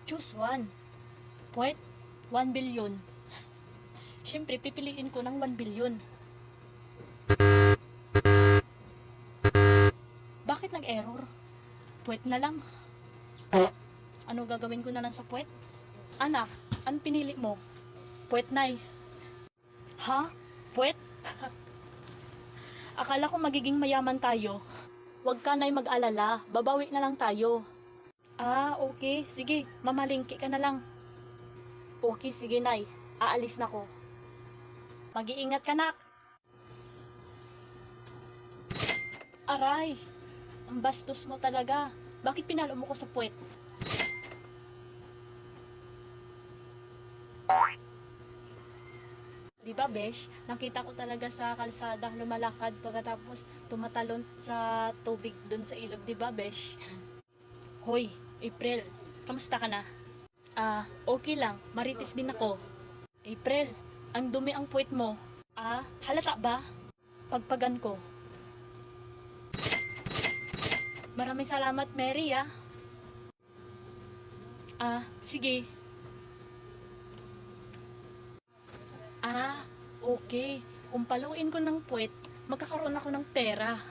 Choose one. Puwet, 1 billion. Siyempre, pipiliin ko ng 1 billion. Bakit nag-error? Puwet na lang. Ano gagawin ko na lang sa puwet? Anak, ano pinili mo? Puwet, Nay. Ha? Puwet? Akala ko magiging mayaman tayo. Huwag ka, Nay, mag-alala. Babawi na lang tayo. Ah, okay. Sige, mamalingki ka na lang. Okay, sige, Nay. Aalis na ko. Mag-iingat ka, nak. Aray, ang bastos mo talaga. Bakit pinalo mo ko sa puwet? Di ba, Besh? Nakita ko talaga sa kalsada lumalakad pagkatapos tumatalon sa tubig dun sa ilog, di ba, Besh? Hoy, April, kamusta ka na? Ah, okay lang. Marites din ako. April, ang dumi ang puwet mo. Ah, halata ba? Pagpagan ko. Maraming salamat, Mary, ah. Ah, sige. Ah, okay. Kung paluin ko ng puwet, magkakaroon ako ng pera.